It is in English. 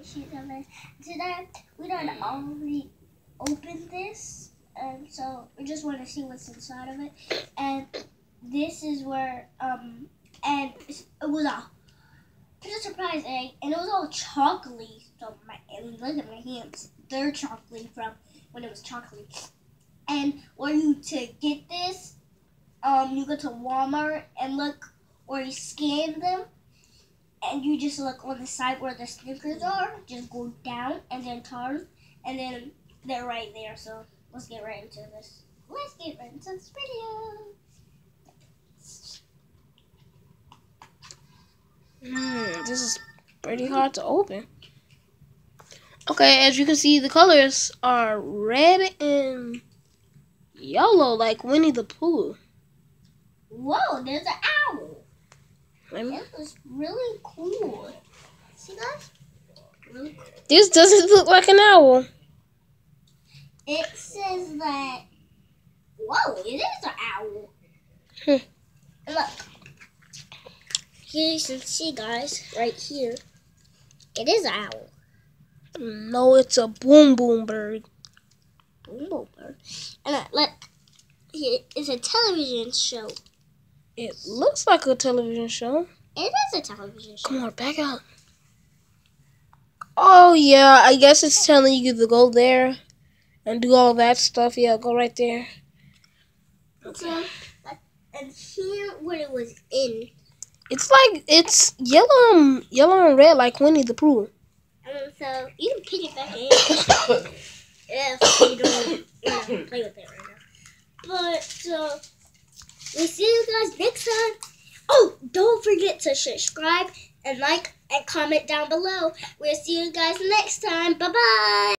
Today we don't already open this, and so we just want to see what's inside of it. And this is where and it was a surprise egg, and it was all chocolatey. So look at my hands; they're chocolatey from when it was chocolatey. And when you to get this, you go to Walmart and look, or you scan them. And you just look on the side where the Snickers are. Just go down and then turn, and then they're right there. So let's get right into this. Let's get right into this video. This is pretty hard to open. Okay, as you can see, the colors are red and yellow, like Winnie the Pooh. Whoa, there's an owl. It was really cool. See that? Really cool. This doesn't look like an owl. It says that. Whoa, it is an owl. Look. Here you can see, guys, right here. It is an owl. No, it's a boom boom bird. Boom boom bird. And look, here is a television show. It looks like a television show. It is a television show. Come on, back out. Oh, yeah, I guess it's telling you to go there and do all that stuff. Yeah, go right there. Okay. So, and here what it was in. It's yellow and red like Winnie the Pooh. So you can pick it back in if you don't play with it right now. But we'll see you guys next time. Oh, don't forget to subscribe and like and comment down below. We'll see you guys next time. Bye-bye.